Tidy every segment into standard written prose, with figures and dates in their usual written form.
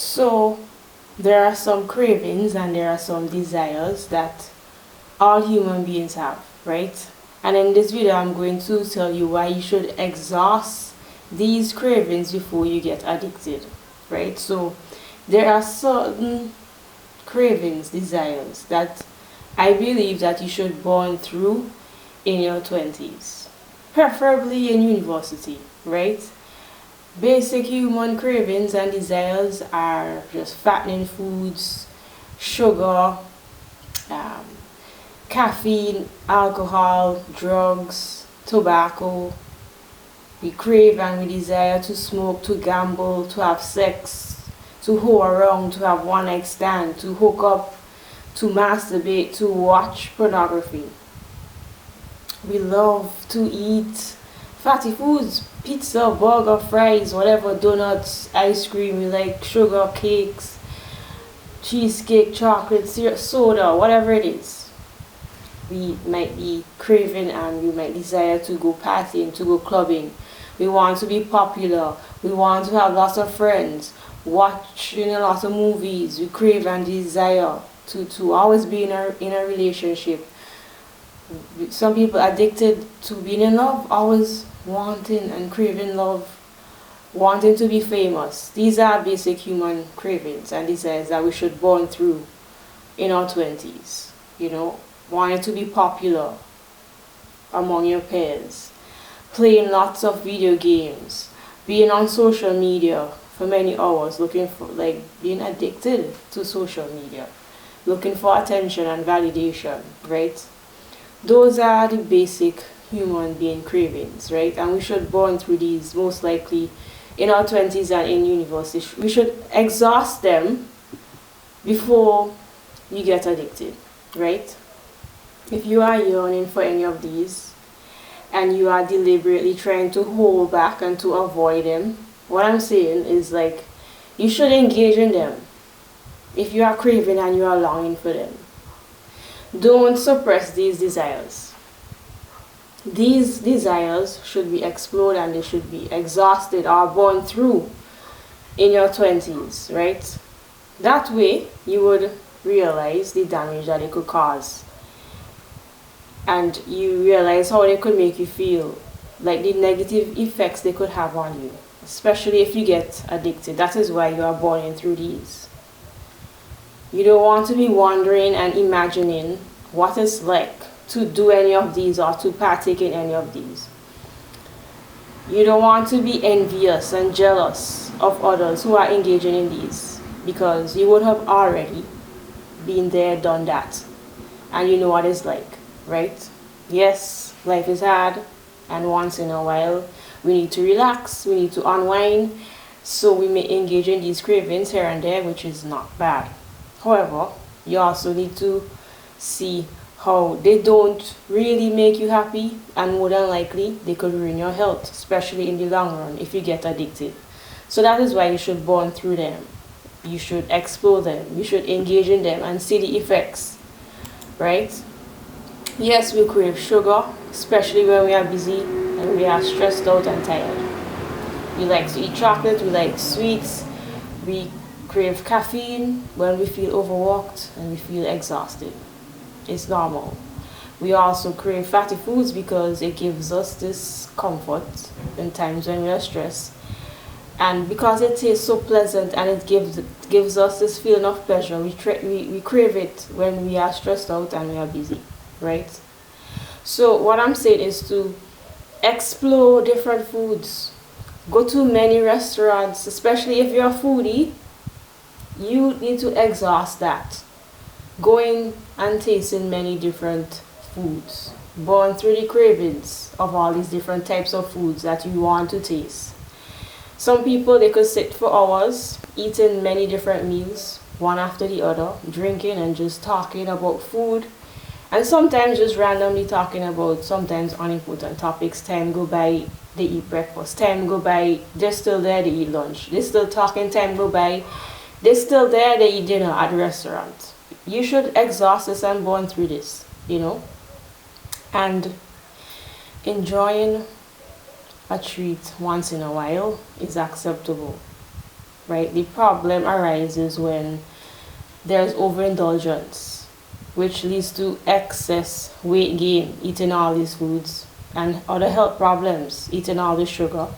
So there are some cravings and there are some desires that all human beings have, right? And in this video, I'm going to tell you why you should exhaust these cravings before you get addicted, right? So there are certain cravings, desires that I believe that you should burn through in your 20s, preferably in university, right? Basic human cravings and desires are just fattening foods, sugar, um, caffeine, alcohol, drugs, tobacco. We crave and we desire to smoke, to gamble, to have sex, to hoe around, to have one night stand, to hook up, to masturbate, to watch pornography. We love to eat fatty foods, pizza, burger, fries, whatever, donuts, ice cream. We like sugar, cakes, cheesecake, chocolate, syrup, soda, whatever it is. We might be craving and we might desire to go partying, to go clubbing. We want to be popular. We want to have lots of friends, watching lots of movies. We crave and desire to always be in a relationship. Some people addicted to being in love, always wanting and craving love, wanting to be famous. These are basic human cravings and desires that we should burn through in our 20s. You know, wanting to be popular among your peers, playing lots of video games, being on social media for many hours, looking for, like, being addicted to social media, looking for attention and validation, right? Those are the basic human being cravings, right? And we should burn through these most likely in our 20s and in university. We should exhaust them before you get addicted, right? If you are yearning for any of these and you are deliberately trying to hold back and to avoid them, what I'm saying is, like, you should engage in them if you are craving and you are longing for them. Don't suppress these desires. These desires should be explored and they should be exhausted or burned through in your 20s, right? That way you would realize the damage that it could cause. And you realize how they could make you feel, like the negative effects they could have on you, especially if you get addicted. That is why you are burning through these. You don't want to be wondering and imagining what it's like to do any of these or to partake in any of these. You don't want to be envious and jealous of others who are engaging in these, because you would have already been there, done that, and you know what it's like, right? Yes, life is hard, and once in a while we need to relax, we need to unwind, so we may engage in these cravings here and there, which is not bad. However, you also need to see how they don't really make you happy, and more than likely they could ruin your health, especially in the long run if you get addicted. So that is why you should burn through them. You should explore them. You should engage in them and see the effects, right? Yes, we crave sugar, especially when we are busy and we are stressed out and tired. We like to eat chocolate, we like sweets, we crave caffeine when we feel overworked and we feel exhausted. It's normal. We also crave fatty foods because it gives us this comfort in times when we are stressed, and because it tastes so pleasant and it gives us this feeling of pleasure, we crave it when we are stressed out and we are busy, right? So what I'm saying is to explore different foods, go to many restaurants, especially if you're a foodie. You need to exhaust that. Going and tasting many different foods. Burn through the cravings of all these different types of foods that you want to taste. Some people, they could sit for hours eating many different meals, one after the other, drinking and just talking about food. And sometimes just randomly talking about sometimes unimportant topics. Time go by, they eat breakfast. Time go by, they're still there, they eat lunch. They're still talking, time go by, they're still there, they eat dinner at the restaurant. You should exhaust this and burn through this, you know. And enjoying a treat once in a while is acceptable. right? The problem arises when there's overindulgence, which leads to excess weight gain, eating all these foods, and other health problems, eating all the sugar,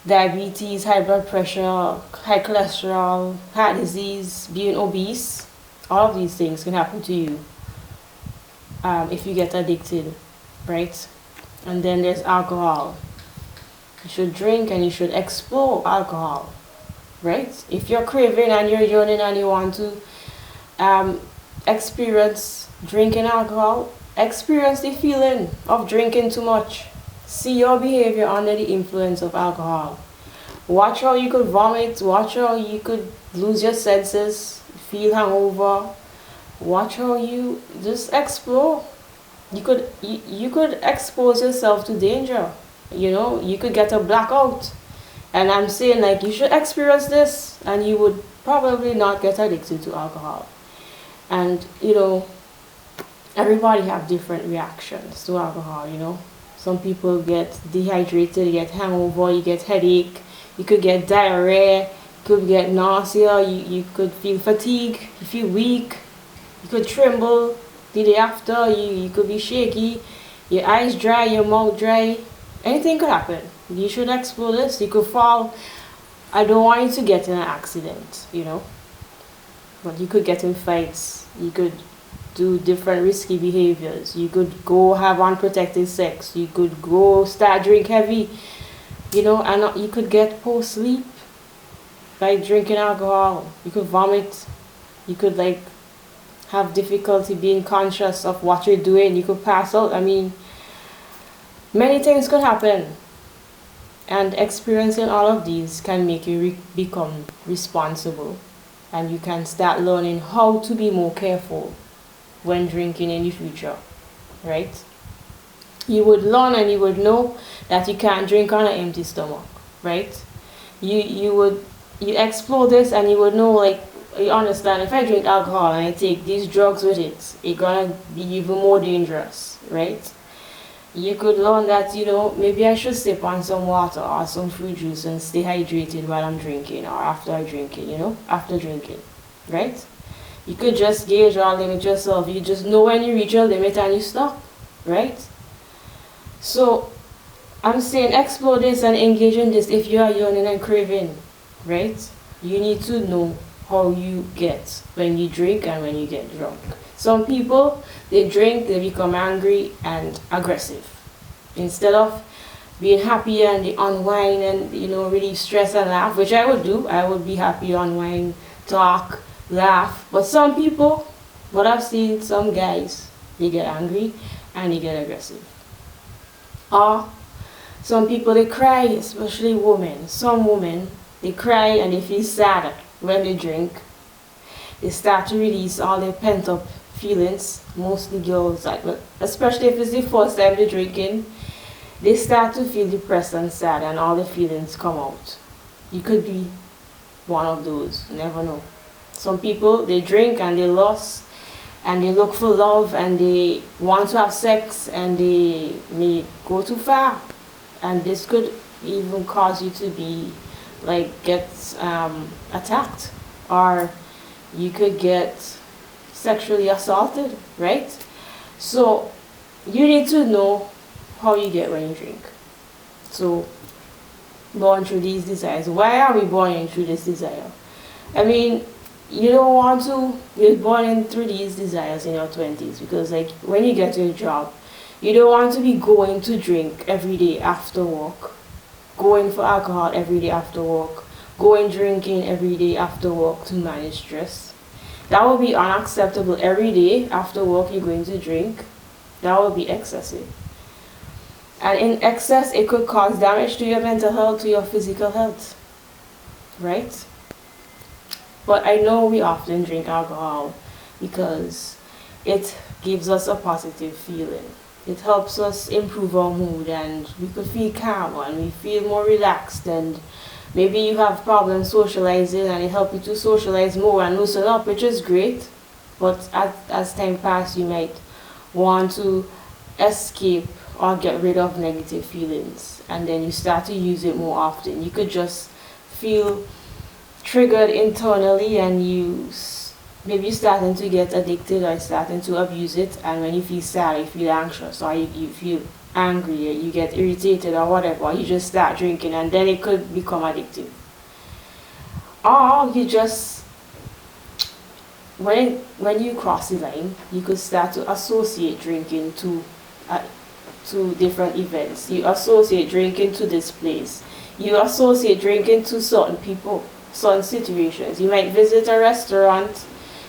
diabetes, high blood pressure, high cholesterol, heart disease, being obese. All of these things can happen to you if you get addicted, right? And then there's alcohol. You should drink and you should explore alcohol, right? If you're craving and you're yearning and you want to experience drinking alcohol, experience the feeling of drinking too much. See your behavior under the influence of alcohol. Watch how you could vomit, watch how you could lose your senses, feel hangover. Watch how you just explore. You could expose yourself to danger. You could get a blackout. And I'm saying, like, you should experience this and you would probably not get addicted to alcohol. And everybody have different reactions to alcohol. Some people get dehydrated, you get hangover, you get headache, you could get diarrhea, you could get nausea, you could feel fatigue, you feel weak, you could tremble the day after, you could be shaky, your eyes dry, your mouth dry. Anything could happen. You should explore this. You could fall. I don't want you to get in an accident, but you could get in fights. You could do different risky behaviors. You could go have unprotected sex. You could go start drink heavy, and you could get poor sleep by drinking alcohol. You could vomit. You could have difficulty being conscious of what you're doing. You could pass out. Many things could happen. And experiencing all of these can make you become responsible. And you can start learning how to be more careful when drinking in the future, right? You would learn and you would know that you can't drink on an empty stomach, right? You explore this and you would know, you understand, if I drink alcohol and I take these drugs with it, it's gonna be even more dangerous, right? You could learn that, maybe I should sip on some water or some fruit juice and stay hydrated while I'm drinking or after I drink it, after drinking, right? You could just gauge or limit yourself. You just know when you reach your limit and you stop, right? So I'm saying explore this and engage in this if you are yearning and craving, right? You need to know how you get when you drink and when you get drunk. Some people, they drink, they become angry and aggressive. Instead of being happy and they unwind and, relieve stress and laugh, which I would do. I would be happy, unwind, talk, laugh. But some people, what I've seen, some guys, they get angry and they get aggressive. Or some people, they cry, especially women. Some women, they cry and they feel sad when they drink. They start to release all their pent-up feelings, mostly girls, but especially if it's the first time they're drinking, they start to feel depressed and sad and all the feelings come out. You could be one of those, you never know. Some people, they drink and they lust and they look for love and they want to have sex and they may go too far, and this could even cause you to be get attacked, or you could get sexually assaulted, right? So you need to know how you get when you drink. So born through these desires. Why are we born through this desire? You don't want to be born through these desires in your 20s, because when you get your job, you don't want to be going to drink every day after work, going for alcohol every day after work, going drinking every day after work to manage stress. That would be unacceptable. Every day after work you're going to drink. That would be excessive. And in excess, it could cause damage to your mental health, to your physical health, right? But I know we often drink alcohol because it gives us a positive feeling. It helps us improve our mood and we could feel calm and we feel more relaxed, and maybe you have problems socializing and it helps you to socialize more and loosen up, which is great. But as time passes, you might want to escape or get rid of negative feelings, and then you start to use it more often. You could just feel triggered internally, and maybe you're starting to get addicted or starting to abuse it, and when you feel sad, you feel anxious, or you feel angry, or you get irritated or whatever, you just start drinking, and then it could become addictive. Or you just, when you cross the line, you could start to associate drinking to different events. You associate drinking to this place. You associate drinking to certain people, certain situations. You might visit a restaurant,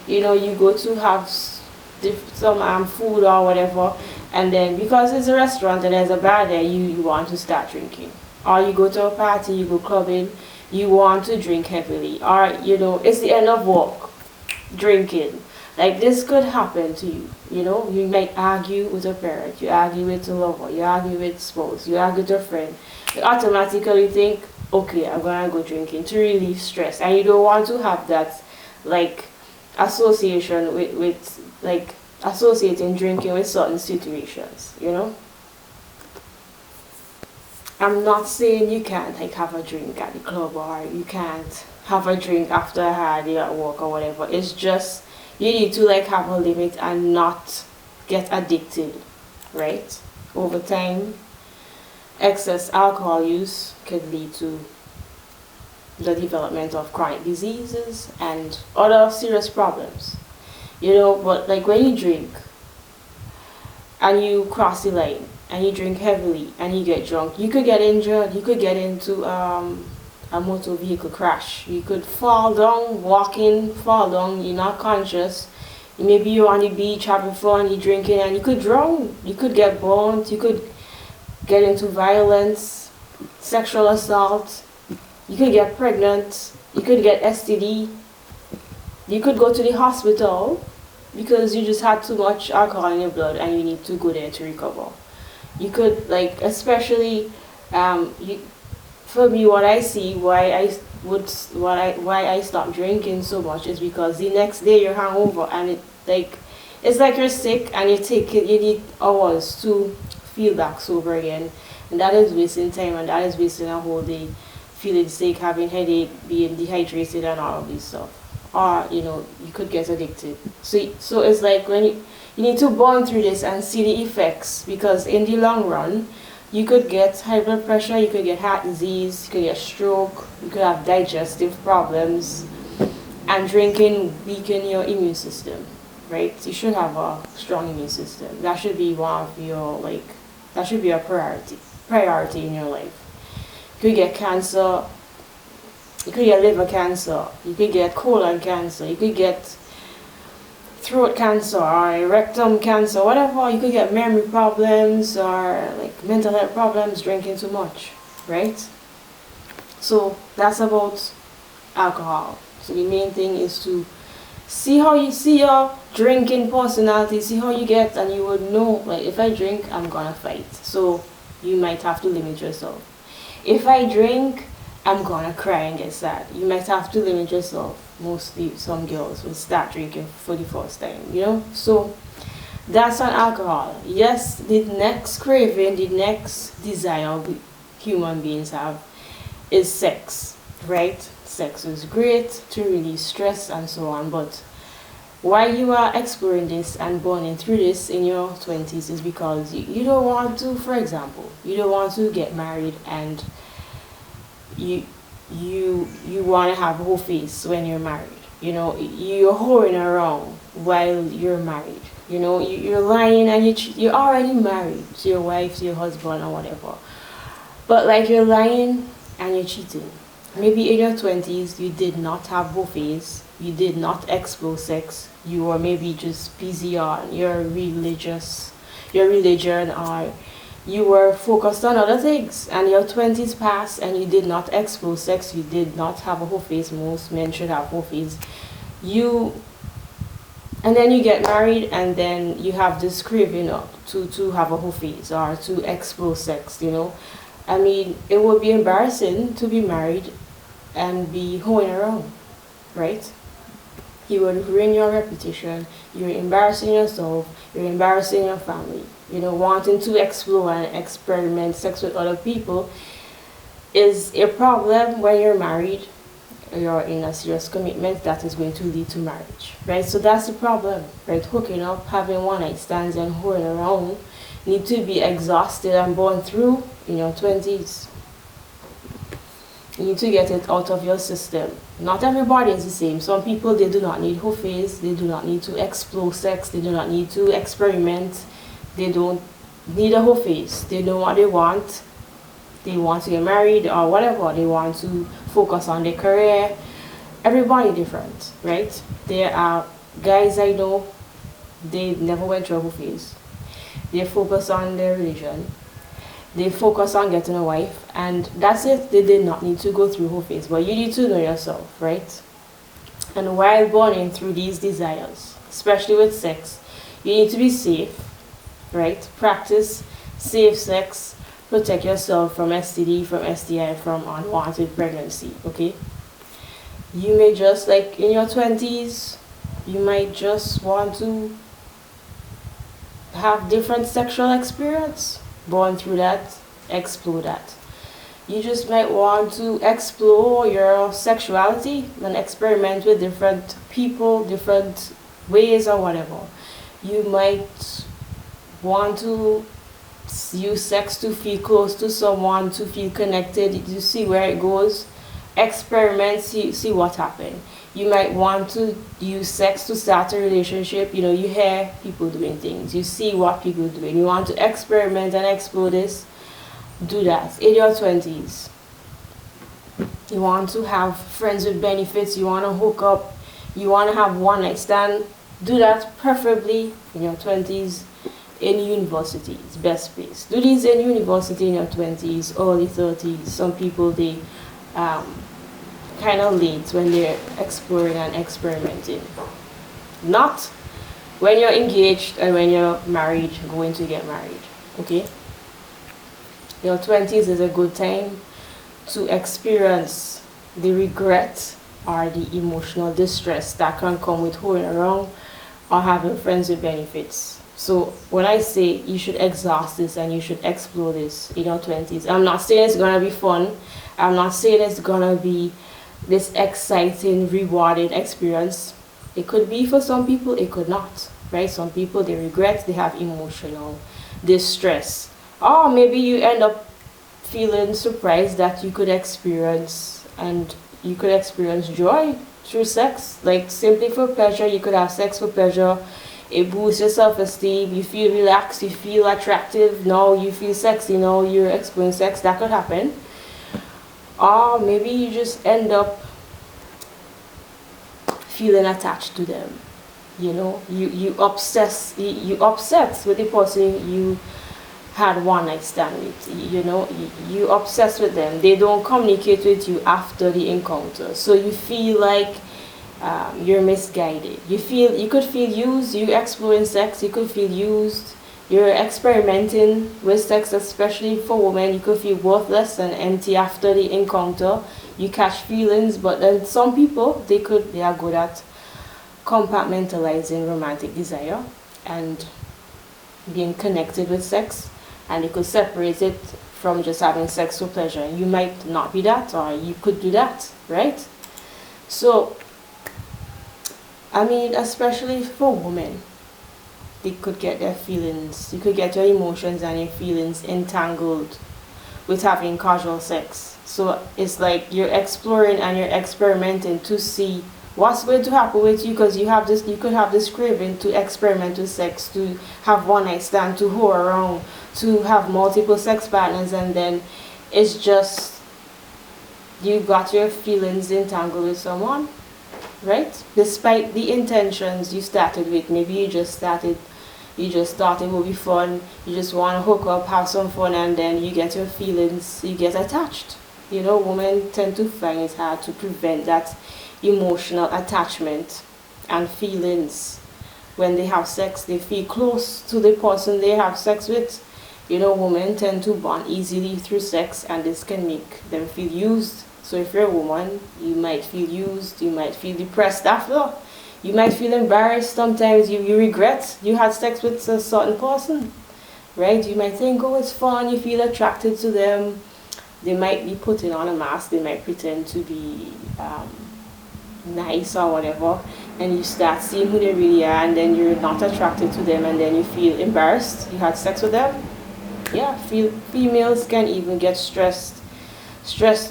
you go to have some food or whatever, and then because it's a restaurant and there's a bar there, you want to start drinking. Or you go to a party, you go clubbing, you want to drink heavily. Or, it's the end of work, drinking. Like, this could happen to you. You might argue with a parent, you argue with a lover, you argue with spouse, you argue with a friend. You automatically think, okay, I'm gonna go drinking to relieve stress. And you don't want to have that, like, association with like, associating drinking with certain situations, I'm not saying you can't, like, have a drink at the club, or you can't have a drink after a hard day at work or whatever. It's just, you need to, like, have a limit and not get addicted, right? Over time, excess alcohol use could lead to the development of chronic diseases and other serious problems. But, like, when you drink and you cross the line and you drink heavily and you get drunk, you could get injured. You could get into a motor vehicle crash. You could fall down, fall down, you're not conscious. Maybe you're on the beach having fun, you're drinking, and you could drown. You could get burnt, you could get into violence, sexual assault, you could get pregnant, you could get STD, you could go to the hospital because you just had too much alcohol in your blood and you need to go there to recover. You could, like, especially, for me, what I see, why I stopped drinking so much is because the next day you're hungover, and it's like you're sick, and you need hours to feel back sober again, and that is wasting time, and that is wasting a whole day, feeling sick, having headache, being dehydrated, and all of this stuff. Or you could get addicted. So it's like, when you need to burn through this and see the effects, because in the long run, you could get high blood pressure, you could get heart disease, you could get stroke, you could have digestive problems, and drinking weaken your immune system, right? You should have a strong immune system. That should be one of your, that should be a priority in your life. You could get cancer, you could get liver cancer, you could get colon cancer, you could get throat cancer or rectum cancer, whatever. You could get memory problems or, like, mental health problems drinking too much, right? So that's about alcohol. So the main thing is to see how you see your drinking personality, see how you get, and you would know, like, if I drink, I'm gonna fight. So you might have to limit yourself. If I drink, I'm gonna cry and get sad. You might have to limit yourself. Mostly some girls will start drinking for the first time, So that's on alcohol. Yes, the next craving, the next desire human beings have is sex, right? Sex is great to release stress and so on, but while you are exploring this and burning through this in your 20s is because you don't want to, for example, you don't want to get married, and you want to have a whole face when you're married. You're whoring around while you're married. You're lying, and you're already married to your wife, to your husband, or whatever. But, like, you're lying and you're cheating. Maybe in your 20s you did not have whole face, you did not explore sex, you were maybe just busy on your religion, or you were focused on other things, and your 20s passed and you did not explore sex, you did not have a whole face. Most men should have whole face. And then you get married, and then you have this craving to have a whole face or to explore sex, I mean, it would be embarrassing to be married and be hoeing around, right? You would ruin your reputation, you're embarrassing yourself, you're embarrassing your family. Wanting to explore and experiment sex with other people is a problem when you're married. you're in a serious commitment that is going to lead to marriage, right? So that's the problem, right? Hooking up, having one night stands and holding around need to be exhausted and born through in your 20s. You need to get it out of your system. Not everybody is the same. Some people, they do not need whole phase, they do not need to explore sex, they do not need to experiment, they don't need a whole phase. They know what they want. They want to get married or whatever. They want to focus on their career. Everybody different, right? There are guys I know, they never went through a whole phase. They focus on their religion. They focus on getting a wife, and that's it. They did not need to go through whole phase. But you need to know yourself, right? And while burning through these desires, especially with sex, you need to be safe, right? Practice safe sex. Protect yourself from STD, from STI, from unwanted pregnancy, okay? You may just, like in your 20s, you might just want to have different sexual experience. Born through that, explore that. You just might want to explore your sexuality and experiment with different people, different ways or whatever. You might want to use sex to feel close to someone, to feel connected, to see where it goes. Experiment, see what happens. You might want to use sex to start a relationship. You know, you hear people doing things. You see what people do. You want to experiment and explore this. Do that in your 20s. You want to have friends with benefits. You want to hook up. You want to have one night stand. Do that preferably in your 20s. In university, it's best place. Do these in university in your 20s, early 30s. Some people, they kind of late when they're exploring and experimenting. Not when you're engaged and when you're married, going to get married, okay? Your 20s is a good time to experience the regret or the emotional distress that can come with holding around or having friends with benefits. So when I say you should exhaust this and you should explore this in your 20s, I'm not saying it's going to be fun. I'm not saying it's going to be this exciting, rewarding experience. It could be for some people, it could not, right? Some people, they regret, they have emotional distress. Or maybe you end up feeling surprised that you could experience, and you could experience joy through sex. Like simply for pleasure, you could have sex for pleasure. It boosts your self-esteem, you feel relaxed, you feel attractive, now you feel sexy, now you're exploring sex. That could happen. Or maybe you just end up feeling attached to them. You know, you obsess with the person you had one night stand with. You know, you obsess with them. They don't communicate with you after the encounter, so you feel like you're misguided. You could feel used. You're exploring sex, you could feel used. You're experimenting with sex, especially for women. You could feel worthless and empty after the encounter. You catch feelings, but then some people, they are good at compartmentalizing romantic desire and being connected with sex, and they could separate it from just having sex for pleasure. You might not be that, or you could do that, right? So I mean, especially for women, they could get their feelings, you could get your emotions and your feelings entangled with having casual sex. So it's like you're exploring and you're experimenting to see what's going to happen with you, because you could have this craving to experiment with sex, to have one night stand, to whore around, to have multiple sex partners, and then it's just you got your feelings entangled with someone, right? Despite the intentions you started with. Maybe you just thought it will be fun, you just want to hook up, have some fun, and then you get your feelings, you get attached. You know, women tend to find it hard to prevent that emotional attachment and feelings. When they have sex, they feel close to the person they have sex with. You know, women tend to bond easily through sex, and this can make them feel used. So if you're a woman, you might feel used, you might feel depressed after, you might feel embarrassed. Sometimes you regret you had sex with a certain person, right? You might think, oh, it's fun, you feel attracted to them, They might be putting on a mask, they might pretend to be nice or whatever, and you start seeing who they really are, and then you're not attracted to them, and then you feel embarrassed you had sex with them. Yeah, females can even get stressed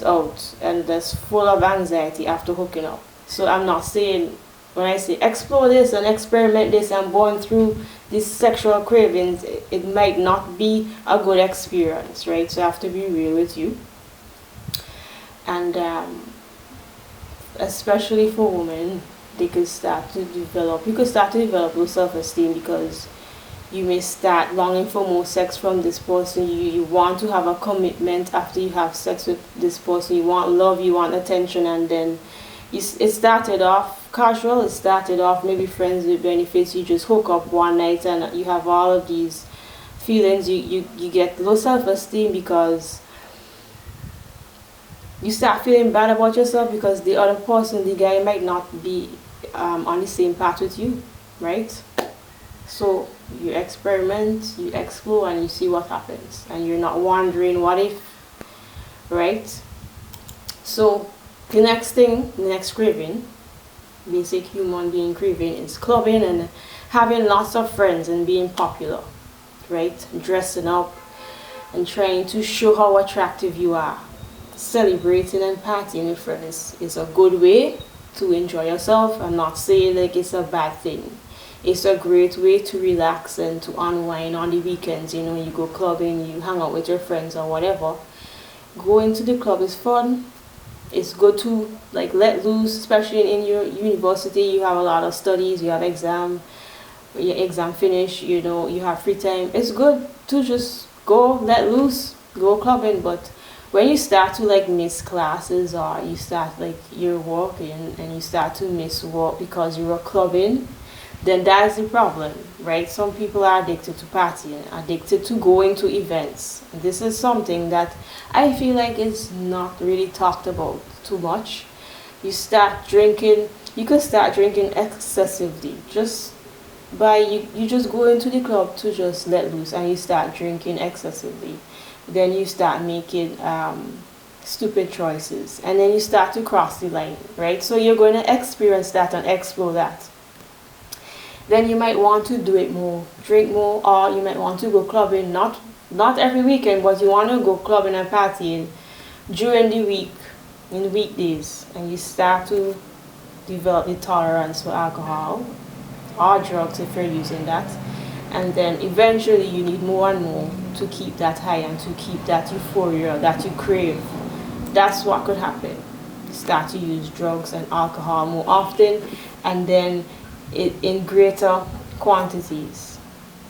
out and just full of anxiety after hooking up. So I'm not saying, when I say explore this and experiment this and going through these sexual cravings, it might not be a good experience, right? So I have to be real with you. And especially for women, you could start to develop low self-esteem, because you may start longing for more sex from this person. You want to have a commitment after you have sex with this person. You want love, you want attention, and then it started off casual. It started off maybe friends with benefits. You just hook up one night and you have all of these feelings. You get low self-esteem because you start feeling bad about yourself, because the other person, the guy, might not be on the same path with you, right? So you experiment, you explore, and you see what happens, and you're not wondering what if, right? So the next craving, basic human being craving, is clubbing and having lots of friends and being popular, right? Dressing up and trying to show how attractive you are. Celebrating and partying with friends is a good way to enjoy yourself. I'm not saying like it's a bad thing. It's a great way to relax and to unwind on the weekends. You know, you go clubbing, you hang out with your friends or whatever. Going to the club is fun. It's good to like let loose, especially in your university. You have a lot of studies, you have your exam finish, you know, you have free time. It's good to just go let loose, go clubbing. But when you start to like miss classes, or you start like you're working and you start to miss work because you were clubbing, then that's the problem, right? Some people are addicted to partying, addicted to going to events. This is something that I feel like is not really talked about too much. You could start drinking excessively just by you just go into the club to just let loose, and you start drinking excessively. Then you start making stupid choices, and then you start to cross the line, right? So you're going to experience that and explore that. Then you might want to do it more, drink more, or you might want to go clubbing, not every weekend, but you want to go clubbing and partying during the week, in the weekdays, and you start to develop the tolerance for alcohol or drugs if you're using that. And then eventually you need more and more to keep that high and to keep that euphoria that you crave. That's what could happen. You start to use drugs and alcohol more often, and then in greater quantities.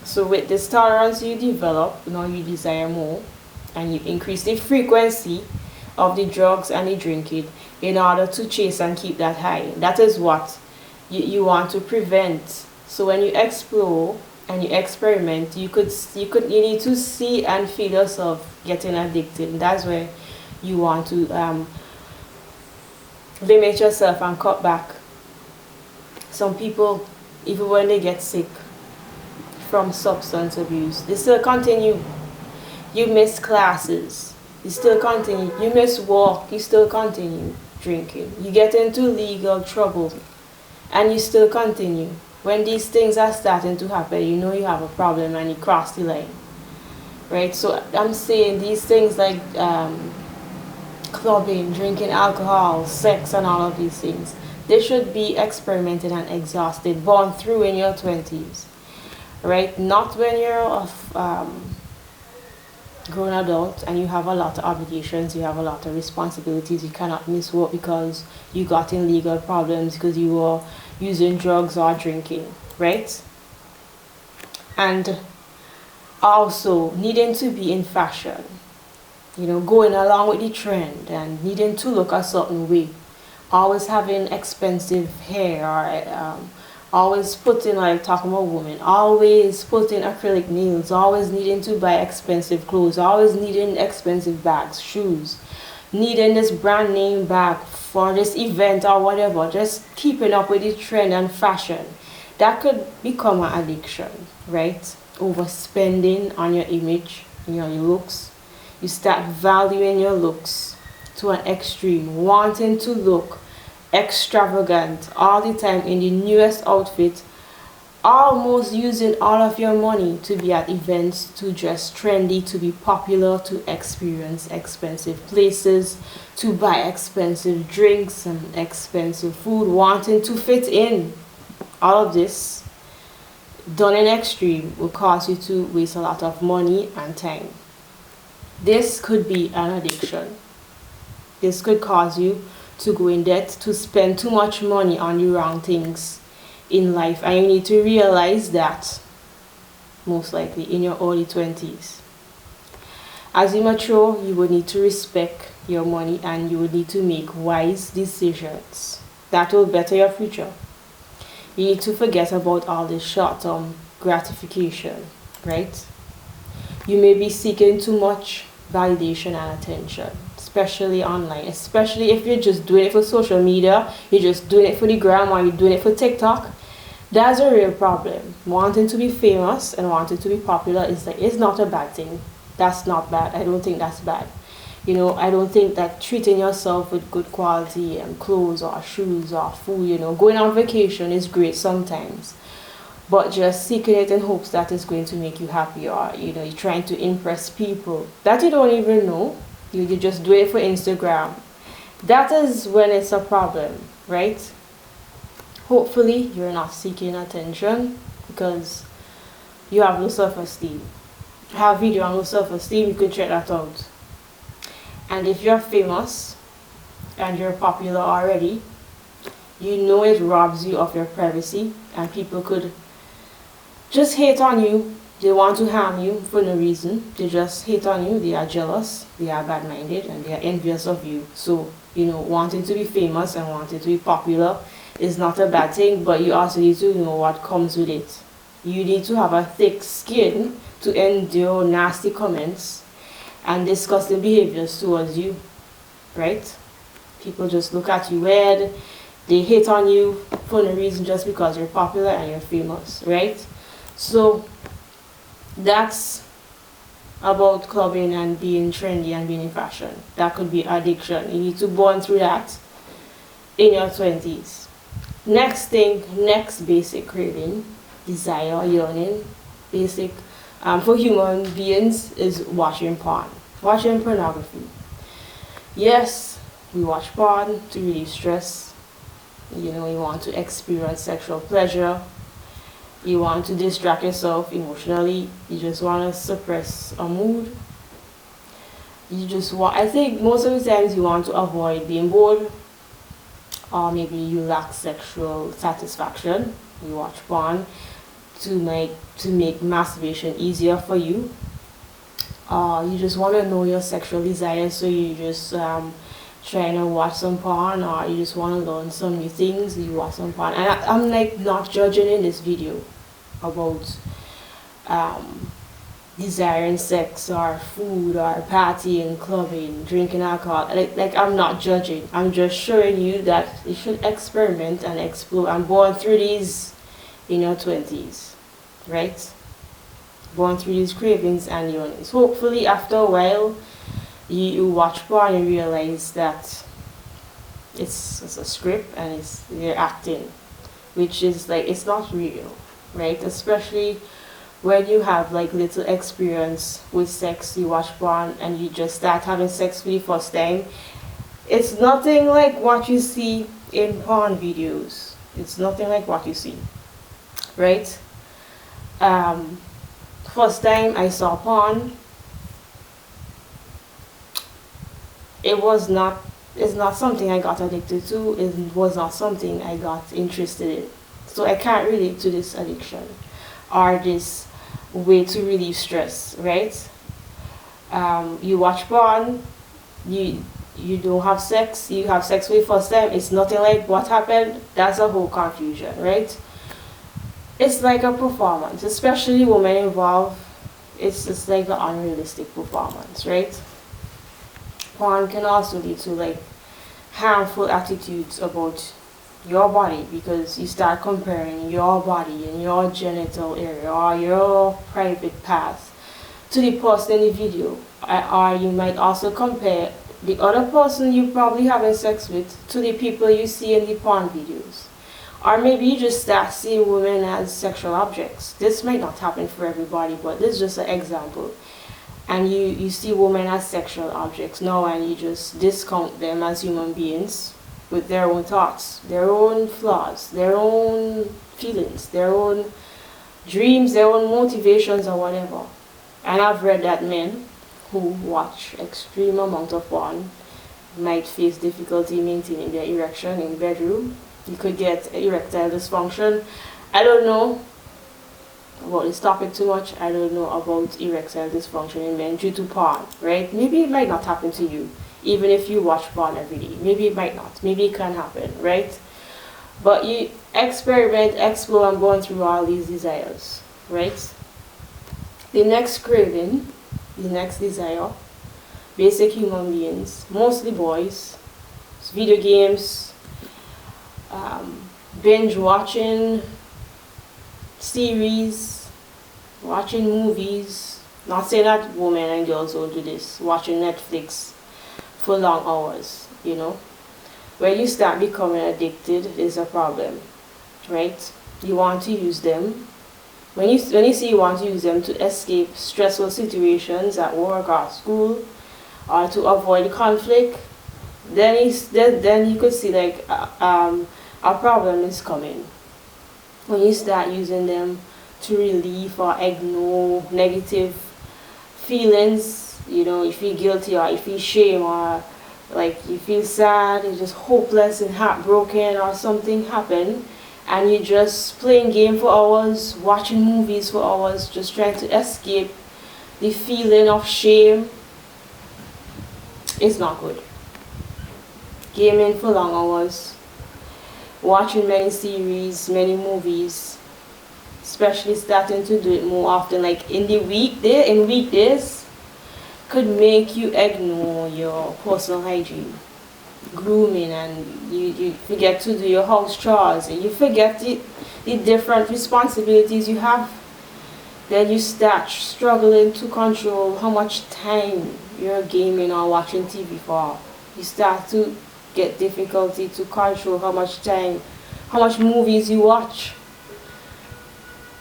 So with this tolerance you develop, now you desire more, and you increase the frequency of the drugs and the drinking in order to chase and keep that high. That is what you want to prevent. So when you explore and you experiment, you need to see and feel yourself getting addicted. And that's where you want to limit yourself and cut back. Some people, even when they get sick from substance abuse, they still continue. You miss classes, you still continue. You miss work, you still continue drinking. You get into legal trouble, and you still continue. When these things are starting to happen, you know you have a problem and you cross the line, right? So I'm saying these things like clubbing, drinking alcohol, sex, and all of these things, they should be experimented and exhausted, born through in your 20s, right? Not when you're a grown adult and you have a lot of obligations, you have a lot of responsibilities, you cannot miss work because you got in legal problems because you were using drugs or drinking, right? And also needing to be in fashion, you know, going along with the trend and needing to look a certain way, always having expensive hair, or always putting, like talking about women, always putting acrylic nails, always needing to buy expensive clothes, always needing expensive bags, shoes, needing this brand name bag for this event or whatever, just keeping up with the trend and fashion. That could become an addiction, right? Overspending on your image, your looks. You start valuing your looks to an extreme, wanting to look extravagant all the time in the newest outfit, almost using all of your money to be at events, to dress trendy, to be popular, to experience expensive places, to buy expensive drinks and expensive food, wanting to fit in. All of this done in extreme will cause you to waste a lot of money and time. This could be an addiction. This could cause you to go in debt, to spend too much money on the wrong things in life, and you need to realize that most likely in your early 20s. As you mature, you would need to respect your money and you would need to make wise decisions that will better your future. You need to forget about all this short-term gratification, right? You may be seeking too much validation and attention, especially online, especially if you're just doing it for social media, you're just doing it for the gram, or you're doing it for TikTok. That's a real problem. Wanting to be famous and wanting to be popular is not a bad thing. That's not bad. I don't think that's bad. I don't think that treating yourself with good quality clothes or shoes or food, going on vacation is great sometimes. But just seeking it in hopes that it's going to make you happy, or you're trying to impress people that you don't even know. You just do it for Instagram. That is when it's a problem, right? Hopefully you're not seeking attention because you have low self-esteem. Have video on low self-esteem, you can check that out. And if you're famous and you're popular already, it robs you of your privacy, and people could just hate on you. They want to harm you for no reason. They just hate on you. They are jealous, they are bad-minded, and they are envious of you. So, wanting to be famous and wanting to be popular is not a bad thing, but you also need to know what comes with it. You need to have a thick skin to endure nasty comments and disgusting behaviors towards you, right? People just look at you weird. They hate on you for no reason, just because you're popular and you're famous, right? So that's about clubbing and being trendy and being in fashion. That could be addiction. You need to burn through that in your 20s. Next basic craving, desire, yearning, basic for human beings is watching porn. Watching pornography. Yes, we watch porn to relieve stress. You want to experience sexual pleasure. You want to distract yourself emotionally. You just want to suppress a mood. I think most of the times you want to avoid being bored, or maybe you lack sexual satisfaction. You watch porn to make masturbation easier for you. You just want to know your sexual desires, so you just trying to watch some porn, or you just want to learn some new things, you watch some porn. And I'm not judging in this video about desiring sex or food or partying, clubbing, drinking alcohol. I'm not judging. I'm just showing you that you should experiment and explore and go through these in your 20s, right? Going through these cravings and yearnings. Hopefully after a while you watch porn and realize that it's a script and you're acting, which is it's not real, right? Especially when you have little experience with sex. You watch porn and you just start having sex for the first time. It's nothing like what you see in porn videos. It's nothing like what you see, right? First time I saw porn, it's not something I got addicted to. It was not something I got interested in. So I can't relate to this addiction or this way to relieve stress, right? You watch porn, you don't have sex, you have sex for the first time, it's nothing like what happened. That's a whole confusion, right? It's like a performance, especially women involved. It's just like an unrealistic performance, right? Porn can also lead to harmful attitudes about your body, because you start comparing your body and your genital area or your private parts to the person in the video. Or you might also compare the other person you probably having sex with to the people you see in the porn videos. Or maybe you just start seeing women as sexual objects. This might not happen for everybody, but this is just an example. And you see women as sexual objects now, and you just discount them as human beings with their own thoughts, their own flaws, their own feelings, their own dreams, their own motivations or whatever. And I've read that men who watch extreme amount of porn might face difficulty maintaining their erection in bedroom. You could get erectile dysfunction. I don't know about this topic too much. I don't know about erectile dysfunction in men due to porn, right? Maybe it might not happen to you, even if you watch porn every day. Maybe it might not. Maybe it can happen, right? But you experiment, explore, and go through all these desires, right? The next craving, the next desire, basic human beings, mostly boys, video games, binge watching series, watching movies. Not saying that women and girls don't do this, watching Netflix for long hours, you know. When you start becoming addicted is a problem, right? You want to use them. When you say you want to use them to escape stressful situations at work or school, or to avoid conflict, then you could see like a problem is coming. When you start using them to relieve or ignore negative feelings, you know, you feel guilty or you feel shame or like you feel sad, you're just hopeless and heartbroken or something happened, and you're just playing game for hours, watching movies for hours, just trying to escape the feeling of shame, it's not good. Gaming for long hours, watching many series, many movies, especially starting to do it more often, like in weekdays, could make you ignore your personal hygiene, grooming, and you forget to do your house chores, and you forget the different responsibilities you have. Then you start struggling to control how much time you're gaming or watching TV for. You start to get difficulty to control how much time, how much movies you watch.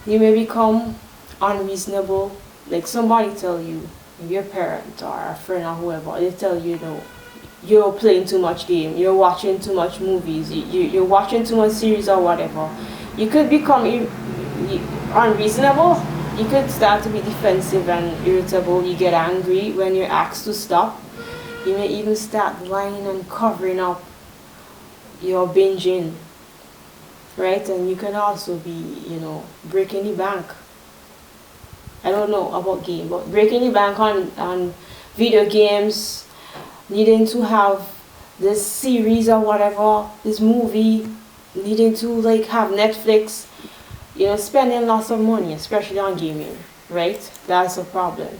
You may become unreasonable. Like somebody tell you, your parent or a friend or whoever, they tell you, no, you're playing too much game, you're watching too much movies, you're watching too much series or whatever. You could become unreasonable. You could start to be defensive and irritable. You get angry when you're asked to stop. You may even start lying and covering up your binging, right? And you can also be, you know, breaking the bank. I don't know about game, but breaking the bank on video games, needing to have this series or whatever, this movie, needing to like have Netflix, you know, spending lots of money, especially on gaming, right? That's a problem.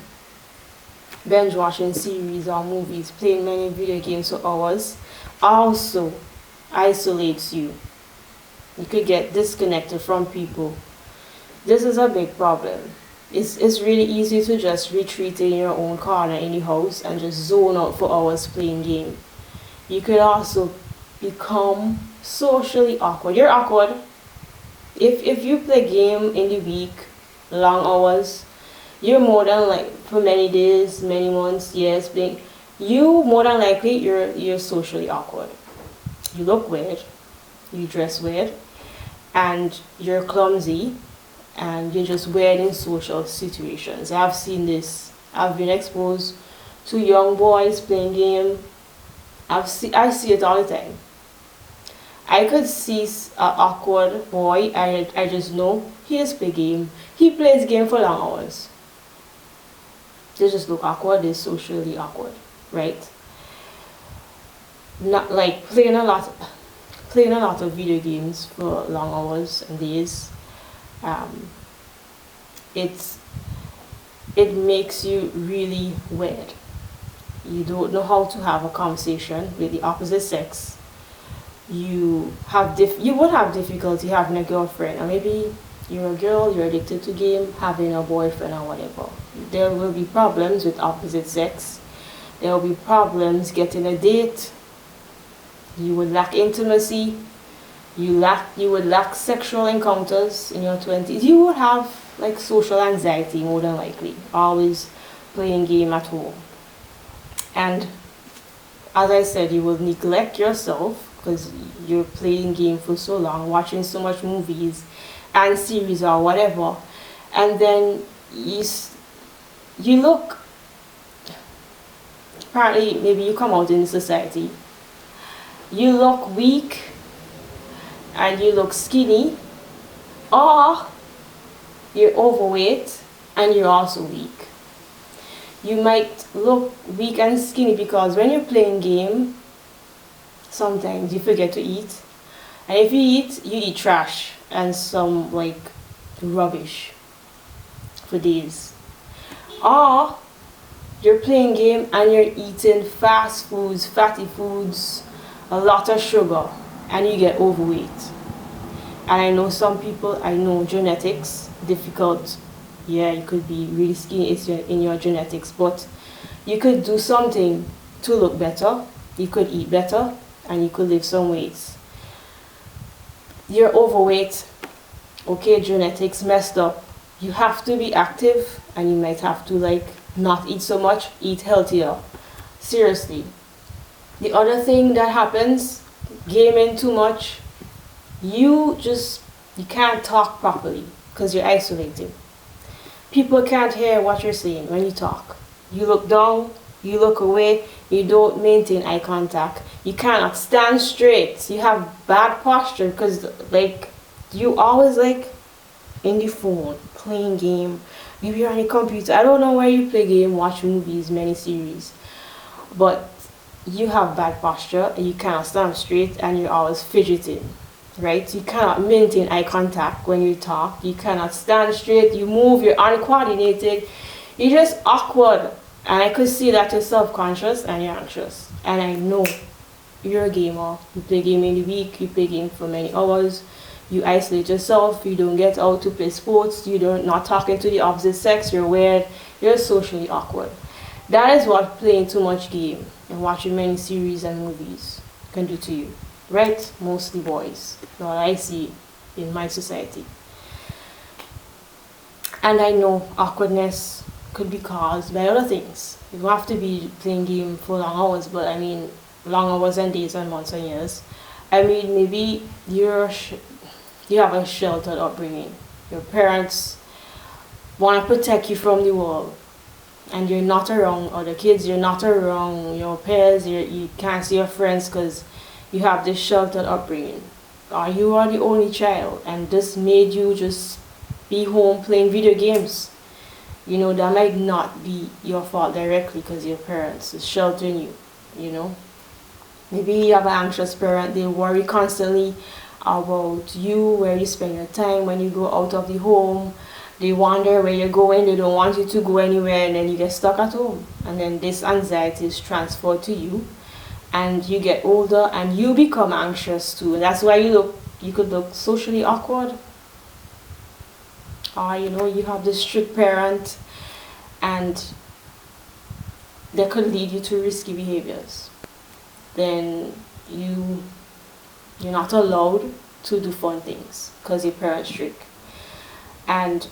Binge watching series or movies, playing many video games for hours also isolates you. You could get disconnected from people. This is a big problem. It's really easy to just retreat in your own corner in the house and just zone out for hours playing game. You could also become socially awkward. You're awkward. If you play game in the week, long hours, you're more than like for many days, many months, years playing, you more than likely you're socially awkward. You look weird, you dress weird, and you're clumsy, and you're just weird in social situations. I've seen this. I've been exposed to young boys playing game. I see it all the time. I could see an awkward boy, I just know he just play game. He plays game for long hours. They just look awkward, they're socially awkward, right? Not like playing a lot of video games for long hours and days. It makes you really weird. You don't know how to have a conversation with the opposite sex. You would have difficulty having a girlfriend, or maybe you're a girl, you're addicted to game, having a boyfriend or whatever. There will be problems with opposite sex. There will be problems getting a date. You would lack intimacy. You would lack sexual encounters in your 20s. You would have like social anxiety more than likely. Always playing game at home. And as I said, you will neglect yourself because you're playing game for so long, watching so much movies and series or whatever, and then you look, apparently maybe you come out in society, you look weak and you look skinny, or you're overweight and you're also weak. You might look weak and skinny because when you're playing game, sometimes you forget to eat. And if you eat trash and some like rubbish for days. Or you're playing game and you're eating fast foods, fatty foods, a lot of sugar, and you get overweight. And I know some people, I know genetics, difficult. Yeah, you could be really skinny, it's in your genetics, but you could do something to look better. You could eat better and you could live some weight. You're overweight, okay, genetics messed up. You have to be active and you might have to like not eat so much, eat healthier. Seriously. The other thing that happens, gaming too much, you can't talk properly because you're isolated. People can't hear what you're saying when you talk. You look down, you look away, you don't maintain eye contact. You cannot stand straight. You have bad posture because like you always like in the phone, playing game. Maybe you're on a computer. I don't know where you play game, watch movies, many series. But you have bad posture and you cannot stand straight and you're always fidgeting. Right? You cannot maintain eye contact when you talk. You cannot stand straight. You move, you're uncoordinated. You're just awkward. And I could see that you're self-conscious and you're anxious. And I know you're a gamer. You play game in the week. You play game for many hours. You isolate yourself. You don't get out to play sports. You're not talking to the opposite sex. You're weird. You're socially awkward. That is what playing too much game and watching many series and movies can do to you. Right? Mostly boys. What I see in my society. And I know awkwardness could be caused by other things. You don't have to be playing game for long hours, but I mean long hours and days and months and years. I mean maybe you have a sheltered upbringing. Your parents want to protect you from the world. And you're not around other kids, you're not around your peers, you can't see your friends because you have this sheltered upbringing. Or you are the only child and this made you just be home playing video games. You know, that might not be your fault directly because your parents is sheltering you, you know. Maybe you have an anxious parent, they worry constantly about you, where you spend your time when you go out of the home. They wonder where you're going, they don't want you to go anywhere, and then you get stuck at home. And then this anxiety is transferred to you, and you get older and you become anxious too. And that's why you could look socially awkward. Or you know, you have this strict parent and that could lead you to risky behaviors. Then you're not allowed to do fun things because your parents strict. And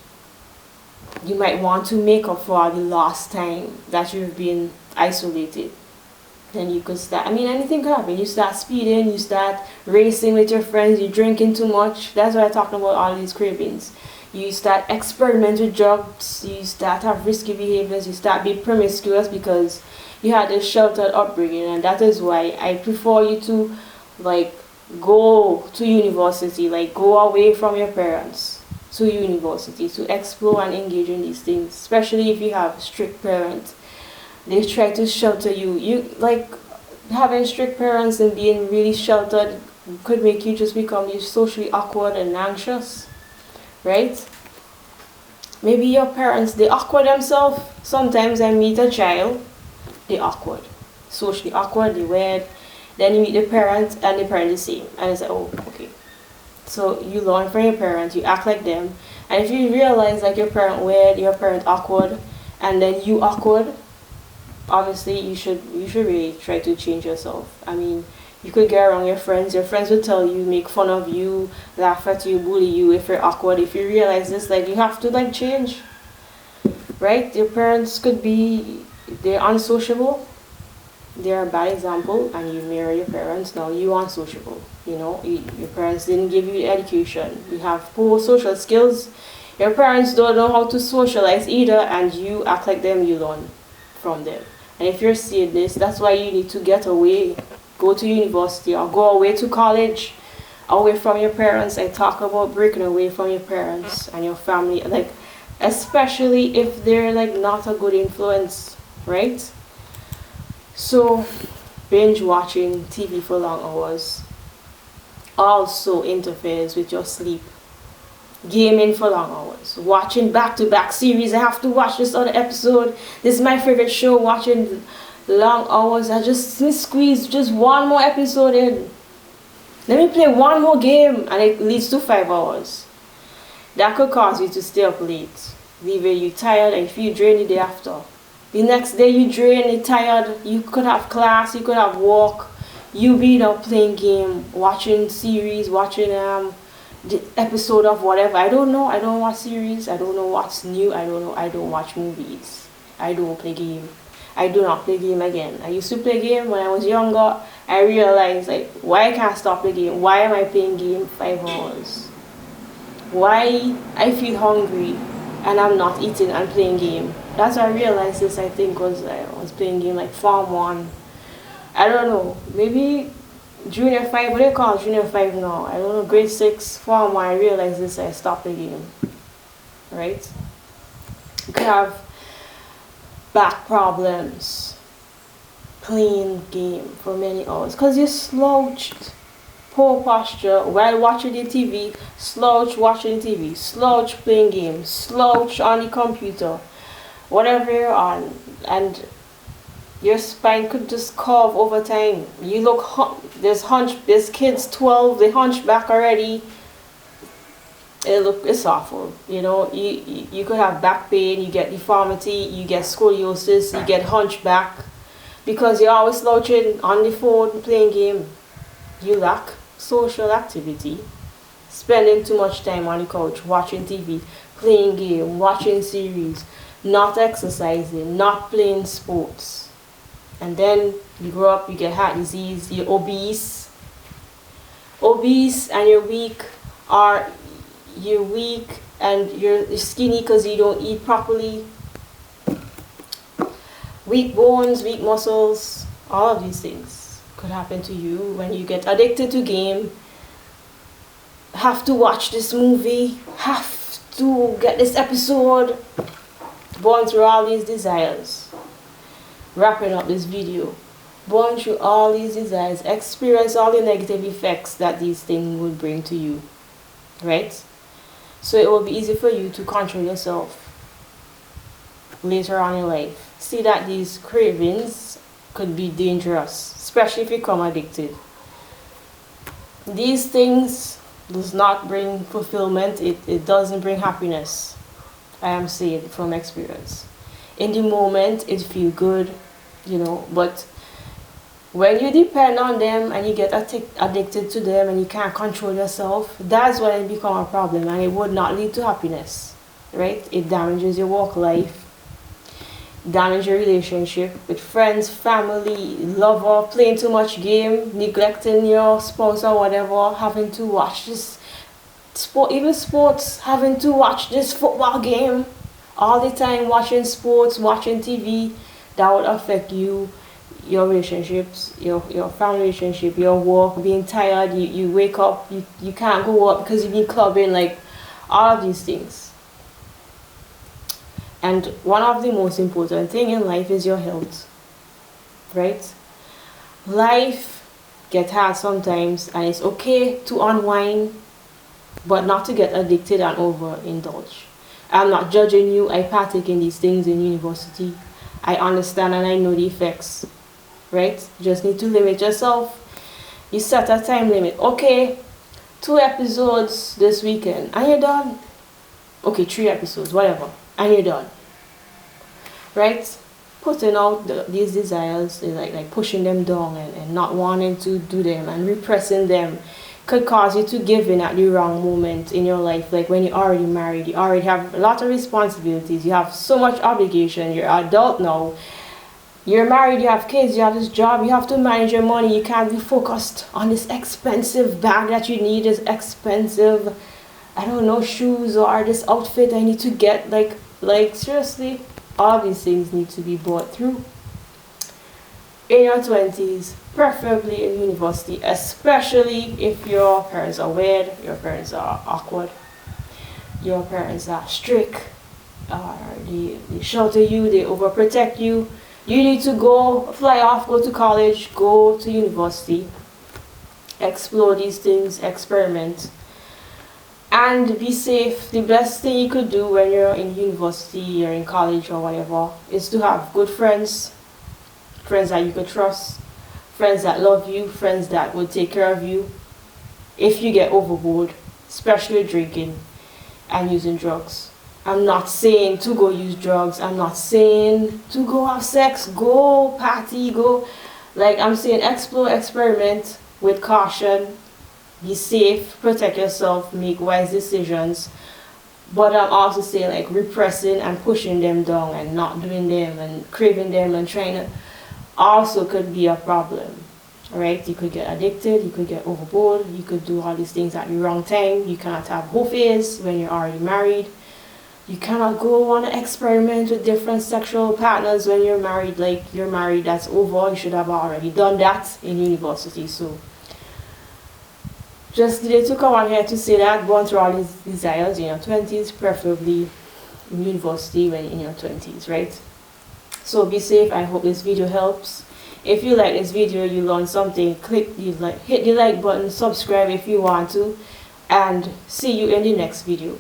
you might want to make up for the lost time that you've been isolated. Then you could start, I mean anything could happen. You start speeding, you start racing with your friends, you're drinking too much. That's why I'm talking about all these cravings. You start experiment with drugs, you start have risky behaviors, you start being promiscuous because you had a sheltered upbringing. And that is why I prefer you to like go to university, like go away from your parents to university to explore and engage in these things, especially if you have strict parents. They try to shelter you. You like having strict parents and being really sheltered could make you just become socially awkward and anxious, right? Maybe your parents, they awkward themselves. Sometimes I meet a child, they awkward, socially awkward, they weird. Then you meet the parent and the parent is the same, and it's like, oh, okay. So you learn from your parents, you act like them. And if you realize like your parent weird, your parent awkward, and then you awkward, obviously you should really try to change yourself. I mean, you could get around your friends. Your friends will tell you, make fun of you, laugh at you, bully you if you're awkward. If you realize this, like you have to like change, right? Your parents could be they're unsociable. They're a bad example, and you mirror your parents. Now you unsociable. Your parents didn't give you education. You have poor social skills. Your parents don't know how to socialize either, and you act like them. You learn from them. And if you're seeing this, that's why you need to get away, go to university or go away to college, away from your parents. I talk about breaking away from your parents and your family, like especially if they're like not a good influence, right? So binge watching TV for long hours also interferes with your sleep. Gaming for long hours, watching back-to-back series. I have to watch this other episode. This is my favorite show. Watching long hours. I just squeeze just one more episode in. Let me play one more game, and it leads to 5 hours. That could cause you to stay up late, leaving you tired and feel drained the day after. The next day you drained, you're tired. You could have class, you could have work. You be up playing game, watching series, watching the episode of whatever. I don't know. I don't watch series. I don't know what's new. I don't know. I don't watch movies. I don't play game. I do not play game again. I used to play game when I was younger. I realized like why I can't stop the game. Why am I playing game 5 hours? Why I feel hungry and I'm not eating and playing game. That's why I realized this. I think was I was playing game like Farm One. I don't know. Maybe Junior 5, what do they call it? Junior 5 now? I don't know, grade 6, Form 1, I realized this, I stopped the game. Right? You could have back problems playing game for many hours because you slouched. Poor posture while watching the TV, slouch watching TV, slouch playing games, slouch on the computer, whatever you're on, and your spine could just curve over time. You look, there's kids 12, they hunch back already. It's awful. You could have back pain, you get deformity, you get scoliosis, you get hunchback because you're always slouching on the phone playing game. You lack social activity, spending too much time on the couch, watching TV, playing game, watching series, not exercising, not playing sports. And then you grow up, you get heart disease, you're obese. Obese and you're weak, or you're weak and you're skinny because you don't eat properly. Weak bones, weak muscles, all of these things could happen to you when you get addicted to game. Have to watch this movie, have to get this episode, born through all these desires. Wrapping up this video, born through all these desires, experience all the negative effects that these things would bring to you, right? So it will be easy for you to control yourself later on in life. See that these cravings could be dangerous, especially if you become addicted. These things does not bring fulfillment. It doesn't bring happiness. I am saying from experience. In the moment it feels good, but when you depend on them and you get addicted to them and you can't control yourself, that's when it becomes a problem, and it would not lead to happiness, right? It damages your work life, damage your relationship with friends, family, lover, playing too much game, neglecting your spouse or whatever, having to watch this sport, even sports, having to watch this football game all the time, watching sports, watching TV. That would affect you, your relationships, your family relationship, your work, being tired, you wake up, you can't go up because you've been clubbing, like all of these things. And one of the most important thing in life is your health, right? Life gets hard sometimes, and it's okay to unwind, but not to get addicted and overindulge. I'm not judging you. I partake in these things in university. I understand and I know the effects, right? You just need to limit yourself. You set a time limit. Okay, 2 episodes this weekend and you're done. Okay, 3 episodes, whatever, and you're done. Right? Putting out these desires, like pushing them down and not wanting to do them and repressing them could cause you to give in at the wrong moment in your life. Like when you're already married, you already have a lot of responsibilities, you have so much obligation, you're an adult now, you're married, you have kids, you have this job, you have to manage your money, you can't be focused on this expensive bag that you need, this expensive, I don't know, shoes or this outfit I need to get. Like seriously, all these things need to be bought through in your 20s, preferably in university, especially if your parents are weird, your parents are awkward, your parents are strict, or they shelter you, they overprotect you. You need to go, fly off, go to college, go to university, explore these things, experiment, and be safe. The best thing you could do when you're in university or in college or whatever is to have good friends, friends that you could trust, friends that love you, friends that will take care of you if you get overboard, especially drinking and using drugs. I'm not saying to go use drugs, I'm not saying to go have sex, go party, go, like I'm saying explore, experiment with caution, be safe, protect yourself, make wise decisions. But I'm also saying like repressing and pushing them down and not doing them and craving them and trying to also could be a problem. Right? You could get addicted, you could get overboard, you could do all these things at the wrong time. You cannot have buffets when you're already married. You cannot go on an experiment with different sexual partners when you're married. Like you're married, that's over. You should have already done that in university. So just today to come on here to say that, go through all these desires in your 20s, preferably in university when in your 20s, right? So be safe. I hope this video helps. If you like this video, you learned something, hit the like button, subscribe if you want to, and see you in the next video.